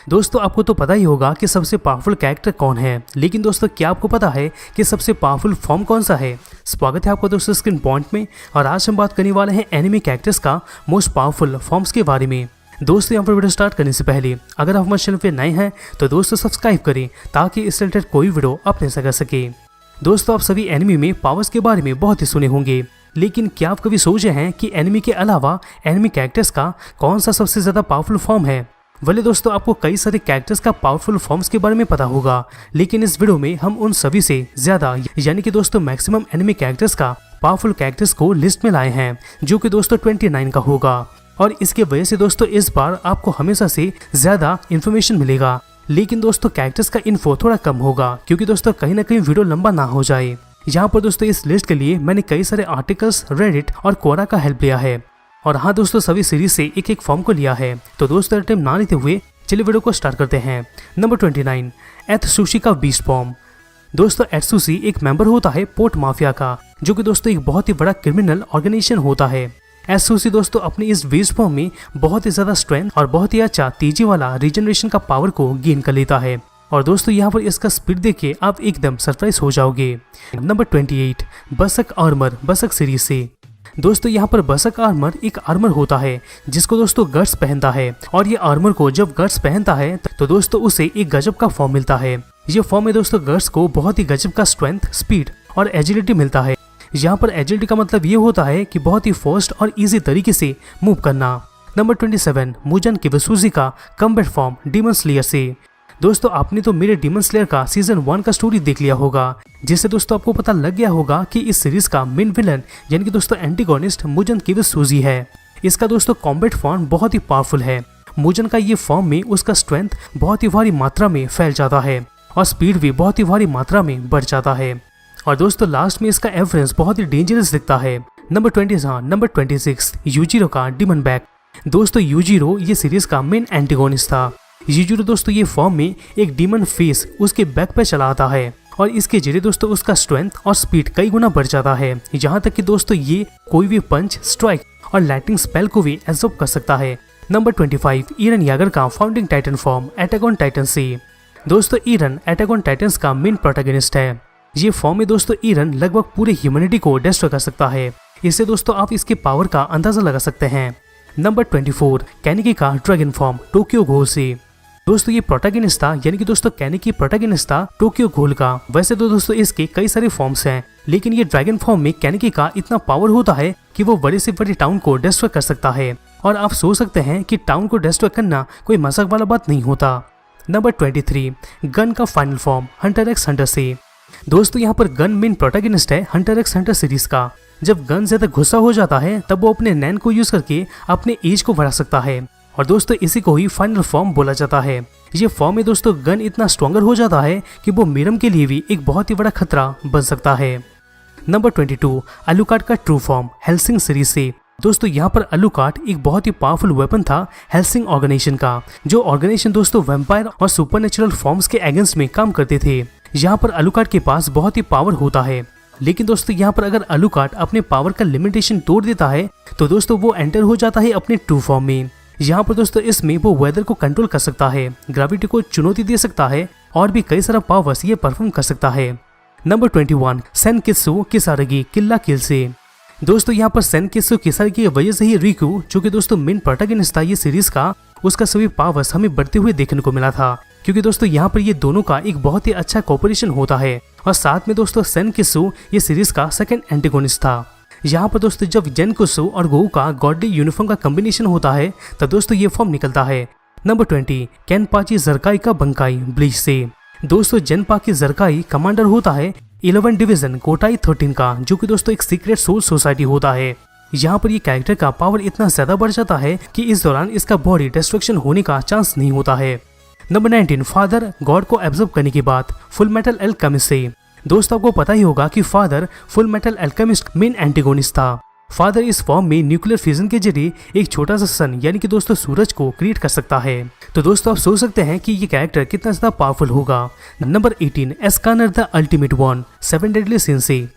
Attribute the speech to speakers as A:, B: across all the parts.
A: दोस्तों आपको तो पता ही होगा कि सबसे पावरफुल कैरेक्टर कौन है, लेकिन दोस्तों क्या आपको पता है कि सबसे पावरफुल फॉर्म कौन सा है? स्वागत है आपका दोस्तों स्क्रीन पॉइंट में। और आज हम बात करने वाले हैं एनिमे कैरेक्टर्स का मोस्ट पावरफुल फॉर्म्स के बारे में। दोस्तों यहाँ पर वीडियो स्टार्ट करने से पहले अगर आप हमारे चैनल पे नए हैं तो दोस्तों सब्सक्राइब करें ताकि इस रिलेटेड कोई वीडियो अपने से कर सके। दोस्तों आप सभी एनिमे में पावर्स के बारे में बहुत ही सुने होंगे, लेकिन क्या आप कभी सोचे हैं कि एनिमे के अलावा एनिमे कैरेक्टर्स का कौन सा सबसे ज्यादा पावरफुल फॉर्म है? भले दोस्तों आपको कई सारे कैरेक्टर्स का पावरफुल फॉर्म्स के बारे में पता होगा, लेकिन इस वीडियो में हम उन सभी से ज्यादा यानी कि दोस्तों मैक्सिमम एनिमे कैरेक्टर्स का पावरफुल कैरेक्टर्स को लिस्ट में लाए हैं, जो कि दोस्तों 29 का होगा। और इसके वजह से दोस्तों इस बार आपको हमेशा से ज्यादा इन्फॉर्मेशन मिलेगा, लेकिन दोस्तों कैरेक्टर्स का इन्फो थोड़ा कम होगा, क्योंकि दोस्तों कहीं ना कहीं वीडियो लंबा ना हो जाए। यहाँ पर दोस्तों इस लिस्ट के लिए मैंने कई सारे आर्टिकल्स, रेडिट और कोरा का हेल्प लिया है। और हाँ दोस्तों सभी सीरीज से एक एक फॉर्म को लिया है। तो दोस्तों टाइम ना लेते हुए चलिए वीडियो को स्टार्ट करते हैं। नंबर 29, एत्सुशी का बीस्ट फॉर्म। दोस्तों एत्सुशी एक मेंबर होता है पोर्ट माफिया का, जो कि दोस्तों एक बहुत ही बड़ा क्रिमिनल ऑर्गेनाइजेशन होता है। एत्सुशी दोस्तों अपने इस बीस्ट फॉर्म में बहुत ही ज्यादा स्ट्रेंथ और बहुत ही अच्छा तेजी वाला रीजनरेशन का पावर को गेन कर लेता है। और दोस्तों यहाँ पर इसका स्पीड देख के आप एकदम सरप्राइज हो जाओगे। Number 28, Basak armour, Basak series से। दोस्तों यहाँ पर बसक आर्मर एक आर्मर होता है जिसको दोस्तों गट्स पहनता है, और ये आर्मर को जब गट्स पहनता है तो दोस्तों उसे एक गजब का फॉर्म मिलता है। ये फॉर्म में दोस्तों गट्स को बहुत ही गजब का स्ट्रेंथ, स्पीड और एजिलिटी मिलता है। यहाँ पर एजिलिटी का मतलब ये होता है कि बहुत ही फास्ट और इजी तरीके से मूव करना। नंबर 27, मुजन किबुसुजी का कमबैट फॉर्म, डीमन स्लेयर से। दोस्तों आपने तो मेरे डीमन स्लेयर का सीजन 1 का स्टोरी देख लिया होगा, जिससे दोस्तों आपको पता लग गया होगा कि इस सीरीज का मेन विलन यानी कि दोस्तों एंटीगोनिस्ट मुजन किबुसुजी है। इसका दोस्तों कॉम्बैट फॉर्म बहुत ही पावरफुल है। मुजन का ये फॉर्म में उसका स्ट्रेंथ बहुत ही भारी मात्रा में फैल जाता है और स्पीड भी बहुत ही भारी मात्रा में बढ़ जाता है। और दोस्तों लास्ट में इसका एवरेज बहुत ही डेंजरस दिखता है। नंबर 26, यूजिरो का डीमन बैक। दोस्तों यूजिरो ये सीरीज का मेन एंटीगोनिस्ट था। यूजिरो दोस्तों ये फॉर्म में एक डीमन फेस उसके बैक पे चला आता है, और इसके जरिए दोस्तों उसका स्ट्रेंथ और स्पीड कई गुना बढ़ जाता है। यहाँ तक कि दोस्तों ये कोई भी पंच, स्ट्राइक और लाइटिंग स्पेल को भी एब्जॉर्ब कर सकता है। नंबर 25, ईरन यागर का founding Titan form, attack on Titan से। दोस्तों ईरन अटैक ऑन टाइटन्स का मेन प्रोटैगनिस्ट है। ये फॉर्म में दोस्तों ईरन लगभग पूरे ह्यूमैनिटी को डिस्ट्रॉय कर सकता है। इससे दोस्तों आप इसके पावर का अंदाजा लगा सकते हैं। नंबर 24, कैनिकी का ड्रैगन फॉर्म, टोक्यो घोल से। दोस्तों ये प्रोटैगनिस्ट था, यानी कि दोस्तों कैनिकी प्रोटैगनिस्ट था टोक्यो घोल का। वैसे तो दोस्तों इसके कई सारे फॉर्म्स हैं, लेकिन ये ड्रैगन फॉर्म में कैनिकी का इतना पावर होता है कि वो बड़े से बड़े टाउन को डिस्ट्रॉय कर सकता है। और आप सोच सकते हैं कि टाउन को डिस्ट्रॉय करना कोई मजाक वाला बात नहीं होता। नंबर 23, गन का final form, Hunter x Hunter से। दोस्तों यहाँ पर गन मेन प्रोटैगनिस्ट है हंटर एक्स हंटर सीरीज का। जब गन ज्यादा गुस्सा हो जाता है तब वो अपने नैन को यूज करके अपने एज को बढ़ा सकता है, और दोस्तों इसी को ही फाइनल फॉर्म बोला जाता है। ये फॉर्म में दोस्तों गन इतना स्ट्रॉन्गर हो जाता है कि वो मीरम के लिए भी एक बहुत ही बड़ा खतरा बन सकता है। नंबर 22, अलुकार्ड का ट्रू फॉर्म, हेल्सिंग सीरीज से। दोस्तों यहाँ पर अलुकार्ड एक बहुत ही पावरफुल वेपन था हेल्सिंग ऑर्गेनाइजेशन का, जो ऑर्गेनाइजेशन दोस्तों वैम्पायर और सुपरनेचुरल फॉर्म्स के अगेंस्ट में काम करते थे। यहाँ पर अलुकार्ड के पास बहुत ही पावर होता है, लेकिन दोस्तों यहाँ पर अगर अलुकार्ड अपने पावर का लिमिटेशन तोड़ देता है तो दोस्तों वो एंटर हो जाता है अपने ट्रू फॉर्म में। यहाँ पर दोस्तों इसमें वो वेदर को कंट्रोल कर सकता है, ग्रेविटी को चुनौती दे सकता है, और भी कई सारा पावर्स ये परफॉर्म कर सकता है। नंबर 21, सेनकित्सु किसारगी, किल्ला किल से। दोस्तों यहाँ पर सेनकित्सु किसारगी की वजह से ही रिकू, जो कि दोस्तों मेन प्रोटैगनिस्ट था ये सीरीज का, उसका सभी पावर्स हमें बढ़ते हुए देखने को मिला था, क्योंकि दोस्तों यहाँ पर ये दोनों का एक बहुत ही अच्छा कोऑपरेशन होता है। और साथ में दोस्तों सेनकित्सु ये सीरीज का सेकंड एंटेगोनिस्ट था। यहाँ पर दोस्तों जब जेनकुत्सु और गोऊ का गॉडली यूनिफॉर्म का कॉम्बिनेशन होता है तब दोस्तों ये फॉर्म निकलता है। नंबर 20, केनपाची जरकाई का बंकाई, ब्लीच से। दोस्तों जेनपाकी जरकाई कमांडर होता है 11 डिवीजन कोटाई 13 का, जो कि दोस्तों एक सीक्रेट सोल सोसाइटी होता है। यहाँ पर ये कैरेक्टर का पावर इतना ज्यादा बढ़ जाता है कि इस दौरान इसका बॉडी डिस्ट्रक्शन होने का चांस नहीं होता है। नंबर 19, फादर गॉड को एब्जॉर्ब करने के बाद, फुल मेटल अल्केमिस्ट से। दोस्तों आपको पता ही होगा कि Father Fullmetal Alchemist main antagonist था। फादर इस फॉर्म में न्यूक्लियर फ्यूजन के जरिए एक छोटा सा सन यानी कि दोस्तों सूरज को क्रिएट कर सकता है। तो दोस्तों आप सोच सकते हैं कि ये कैरेक्टर कितना ज्यादा पावरफुल होगा। Number 18, Escanor the ultimate one, 7 deadly sin से।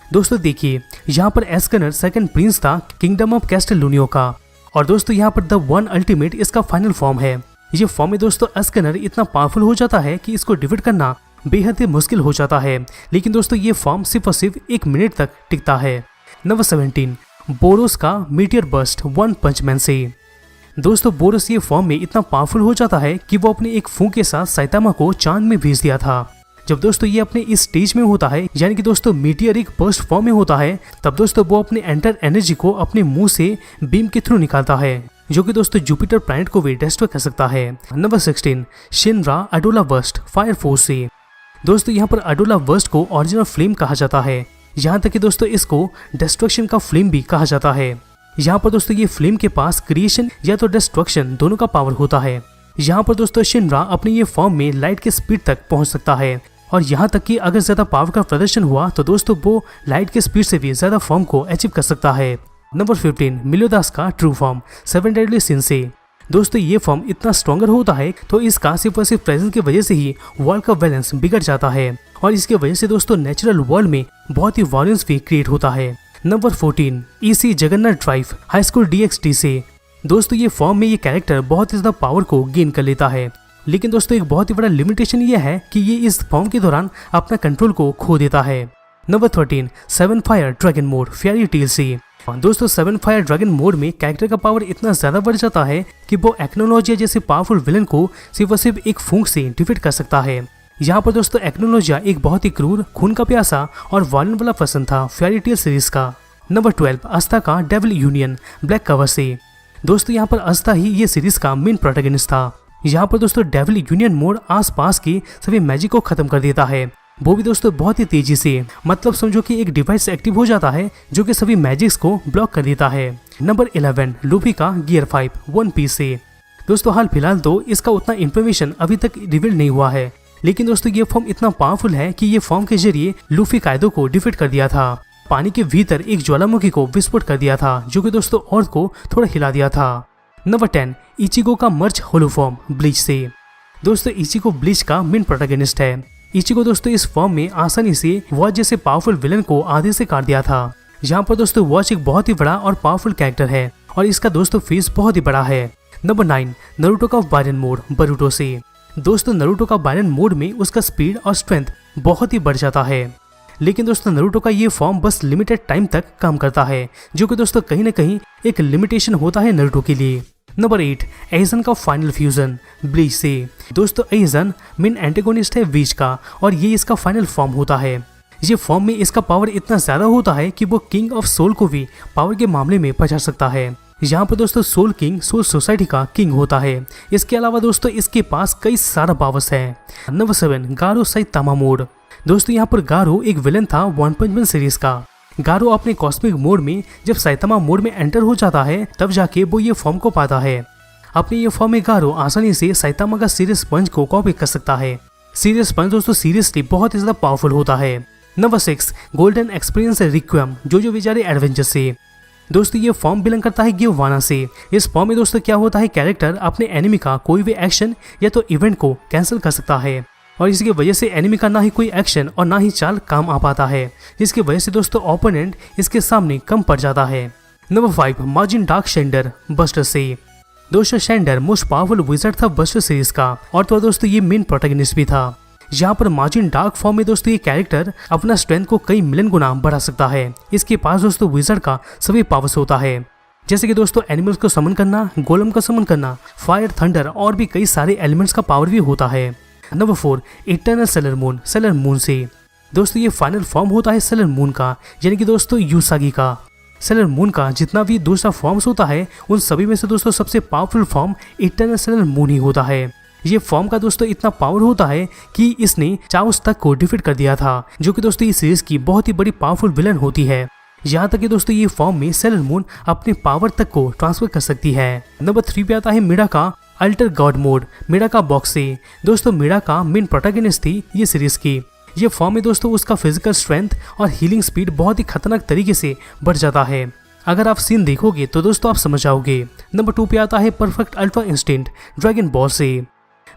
A: दोस्तों देखिए यहाँ पर एस्कानर सेकंड प्रिंस था किंगडम ऑफ कैस्टलूनियो का, और दोस्तों यहाँ पर द वन अल्टीमेट इसका फाइनल फॉर्म है। ये फॉर्म में दोस्तों अस्कनर इतना पावरफुल हो जाता है कि इसको डिफीट करना बेहद ही मुश्किल हो जाता है, लेकिन दोस्तों ये फॉर्म सिर्फ और सिर्फ 1 मिनट तक टिकता है। नंबर 17, बोरोस का मीटियर बर्स्ट वन पंच मैन से। दोस्तों बोरोस ये फॉर्म में इतना पावरफुल हो जाता है कि वो अपने एक फूंक के साथ साइतामा को चांद में भेज दिया था। जब दोस्तों ये अपने इस स्टेज में होता है, यानी कि दोस्तों मीटियर एक बर्स्ट फॉर्म में होता है, तब दोस्तों वो अपने एंटर एनर्जी को अपने मुंह से बीम के थ्रू निकालता है, जो कि दोस्तों जुपिटर प्लैनेट को भी डिस्ट्रॉय कर सकता है। नंबर 16, शिनरा अडोला बर्स्ट फायर फोर्स से। दोस्तों यहाँ पर अडोला बर्स्ट को ओरिजिनल फ्लेम कहा जाता है, यहाँ तक कि दोस्तों इसको डिस्ट्रक्शन का फ्लेम भी कहा जाता है। यहाँ पर दोस्तों ये फ्लेम के पास क्रिएशन या तो डिस्ट्रक्शन दोनों का पावर होता है। यहाँ पर दोस्तों शिनरा अपने ये फॉर्म में लाइट के स्पीड तक पहुंच सकता है, और यहाँ तक कि अगर ज्यादा पावर का प्रदर्शन हुआ तो दोस्तों वो लाइट के स्पीड से भी ज्यादा फॉर्म को अचीव कर सकता है। नंबर 15, मिलियोदास का ट्रू फॉर्म 7 डेडली सिन से। दोस्तों ये फॉर्म इतना स्ट्रॉन्गर होता है तो इसका सिर्फ और सिर्फ प्रेजेंस की वजह से ही वर्ल्ड का बैलेंस बिगड़ जाता है, और इसकी वजह से दोस्तों नेचुरल वर्ल्ड में बहुत ही वॉयलेंस भी क्रिएट होता है। Number 14, EC Jagannath drive high school DXD से। दोस्तों ये फॉर्म में ये कैरेक्टर बहुत ही ज्यादा पावर को गेन कर लेता है, लेकिन दोस्तों एक बहुत ही बड़ा लिमिटेशन ये है कि ये इस फॉर्म के दौरान अपना कंट्रोल को खो देता है। Number 13, 7 fire dragon mode fairy tail से। दोस्तों 7 फायर ड्रैगन मोड में कैरेक्टर का पावर इतना ज्यादा बढ़ जाता है कि वो एक्नोलॉजिया जैसे पावरफुल विलन को सिर्फ और सिर्फ एक फूंक से डिफीट कर सकता है। यहाँ पर दोस्तों एक्नोलॉजिया एक बहुत ही क्रूर, खून का प्यासा और वायलेंट वाला पर्सन था फेयरी टेल सीरीज का। नंबर 12, अस्ता का डेविल यूनियन ब्लैक कवर से। दोस्तों यहाँ पर अस्ता ही ये सीरीज का मेन प्रोटैगनिस्ट था। यहाँ पर दोस्तों डेविल यूनियन मोड आसपास की सभी मैजिक को खत्म कर देता है, वो भी दोस्तों बहुत ही तेजी से। मतलब समझो कि एक डिवाइस एक्टिव हो जाता है जो कि सभी मैजिक्स को ब्लॉक कर देता है। नंबर 11, लूफी का गियर 5 वन पीस से। दोस्तों हाल फिलहाल तो इसका उतना इन्फॉर्मेशन अभी तक रिवील नहीं हुआ है, लेकिन दोस्तों ये फॉर्म इतना पावरफुल है कि ये फॉर्म के जरिए लूफी कायदो को डिफीट कर दिया था। पानी के भीतर एक ज्वालामुखी को विस्फोट कर दिया था, जो कि दोस्तों अर्थ को थोड़ा हिला दिया था। नंबर 10, इचिगो का मर्च होलो फॉर्म ब्लीच से। दोस्तों इचिगो ब्लीच का मेन प्रोटैगनिस्ट है। इचिगो दोस्तों इस फॉर्म में आसानी से वॉच जैसे पावरफुल विलन को आधे से काट दिया था। यहाँ पर दोस्तों वॉच एक बहुत ही बड़ा और पावरफुल कैरेक्टर है, और इसका दोस्तों फेस बहुत ही बड़ा है। नंबर 9, नारुतो का बायरन मोड बरूटो से। दोस्तों नारुतो का बायरन मोड में उसका स्पीड और स्ट्रेंथ बहुत ही बढ़ जाता है, लेकिन दोस्तों नारुतो का ये फॉर्म बस लिमिटेड टाइम तक काम करता है, जो कि दोस्तों कहीं ना कहीं एक लिमिटेशन होता है नारुतो के लिए। नंबर 8, एइजन का फाइनल फ्यूजन ब्लीच से। दोस्तों एइजन मेन एंटेगोनिस्ट है बीच का, और ये इसका फाइनल फॉर्म होता है। ये फॉर्म में इसका पावर इतना ज्यादा होता है कि वो किंग ऑफ सोल को भी पावर के मामले में पहुंचा सकता है। यहाँ पर दोस्तों सोल किंग सोल सोसाइटी का किंग होता है। इसके अलावा दोस्तों इसके पास कई सारा पावर्स है। नंबर 7, गारो साइतामा मोड। दोस्तों यहाँ पर गारो एक विलन था वन पंच मैन सीरीज का। गारो अपने कॉस्मिक मोड में जब साइतामा मोड में एंटर हो जाता है, तब जाके वो ये फॉर्म को पाता है। अपने ये फॉर्म में गारो आसानी से साइतामा का सीरियस पंच को कॉपी कर सकता है। सीरियस पंच दोस्तों सीरियसली बहुत ही ज्यादा पावरफुल होता है। नंबर 6, गोल्डन एक्सपीरियंस रिक्विएम जोजो बिजारे एडवेंचर से। दोस्तों ये फॉर्म बिलोंग करता है गियोवाना से। इस फॉर्म में दोस्तों क्या होता है, कैरेक्टर अपने एनिमी का कोई भी एक्शन या तो इवेंट को कैंसिल कर सकता है, और इसकी वजह से एनिमी का ना ही कोई एक्शन और ना ही चाल काम आ पाता है, जिसकी वजह से दोस्तों ओपोनेंट इसके सामने कम पड़ जाता है। नंबर 5, मार्जिन डार्क शेंडर बस्टर से। दोस्तों शेंडर मोस्ट पावरफुल विज़ार्ड था बस्टर सीरीज का, और तो दोस्तों ये मेन प्रोटैगनिस्ट भी था। यहाँ पर मार्जिन डार्क फॉर्म में दोस्तों ये कैरेक्टर अपना स्ट्रेंथ को कई मिलियन गुना बढ़ा सकता है। इसके पास दोस्तों विज़ार्ड का सभी पावर्स होता है, जैसे कि दोस्तों एनिमल्स को समन करना, गोलम को समन करना, फायर, थंडर और भी कई सारे एलिमेंट्स का पावर भी होता है। नंबर 4, इटर्नल सेलर मून से। दोस्तों ये फाइनल फॉर्म होता है सेलर मून का, यानी कि दोस्तों यूसागी का। सेलर मून का जितना भी दूसरा फॉर्म्स होता है, उन सभी में से दोस्तों सबसे powerful form Eternal Sailor Moon ही होता है। ये फॉर्म का दोस्तों इतना पावर होता है कि इसने चाउस तक को डिफीट कर दिया था, जो कि दोस्तों इस सीरीज की बहुत ही बड़ी पावरफुल विलन होती है। यहाँ तक कि दोस्तों ये फॉर्म में सेलर मून अपने पावर तक को ट्रांसफर कर सकती है। नंबर 3 पे आता है मिडा का अल्टर गॉड मोड मिडा का बॉक्स से। दोस्तों मिडा का मेन प्रोटैगनिस्ट थी ये सीरीज की। ये फॉर्म में दोस्तों उसका फिजिकल स्ट्रेंथ और हीलिंग स्पीड बहुत ही खतरनाक तरीके से बढ़ जाता है। अगर आप सीन देखोगे तो दोस्तों आप समझ जाओगे। नंबर 2 पे आता है perfect ultra instinct dragon ball से।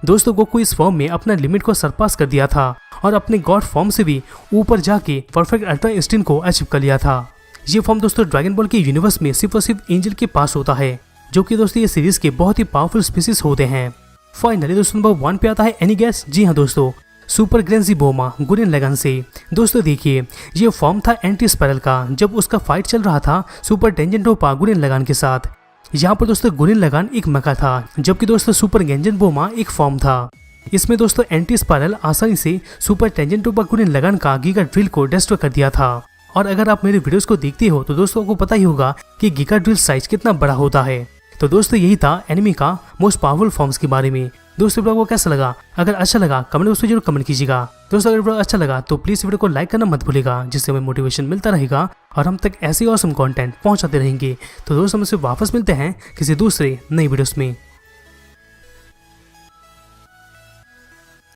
A: दोस्तों गोकू इस फॉर्म में अपना लिमिट को सरपास कर दिया था और अपने गॉड फॉर्म से भी ऊपर जाके परफेक्ट अल्ट्रा इंस्टिंक्ट को अचीव कर लिया था। ये फॉर्म दोस्तों ड्रैगन बॉल के यूनिवर्स में सिर्फ और सिर्फ एंजल के पास होता है, जो कि दोस्तों ये सीरीज के बहुत ही पावरफुल स्पीसीज होते हैं। फाइनली दोस्तों नंबर 1 पे आता है एनी गैस। जी हाँ दोस्तों, सुपर ग्रेंजीबोमा गुरेन लगन से। दोस्तों देखिए, ये फॉर्म था एंटी स्पाइरल का जब उसका फाइट चल रहा था सुपर टेंजेंटोपा गुरेन लगान के साथ। यहाँ पर दोस्तों गुरेन लगान एक मका था, जबकि दोस्तों सुपर गेंजनबोमा एक फॉर्म था। इसमें दोस्तों एंटी स्पाइरल आसानी से सुपर टेंजेंटोपा गुरेन लगान का गीगा ड्रिल को डिस्ट्रॉय कर दिया था। और अगर आप मेरे वीडियोस को देखते हो तो दोस्तों को पता ही होगा कि गीगा ड्रिल साइज कितना बड़ा होता है। तो दोस्तों यही था एनिमी का मोस्ट पावरफुल फॉर्म्स के बारे में। दोस्तों वीडियो को कैसा लगा? अगर अच्छा लगा कमेंट बॉक्स में जरूर कमेंट कीजिएगा। दोस्तों अगर वीडियो अच्छा लगा तो प्लीज वीडियो को लाइक करना मत भूलिएगा, जिससे हमें मोटिवेशन मिलता रहेगा और हम तक ऐसे ऑसम कंटेंट पहुंचाते रहेंगे। तो दोस्तों हम से वापस मिलते हैं किसी दूसरे नई वीडियोस में।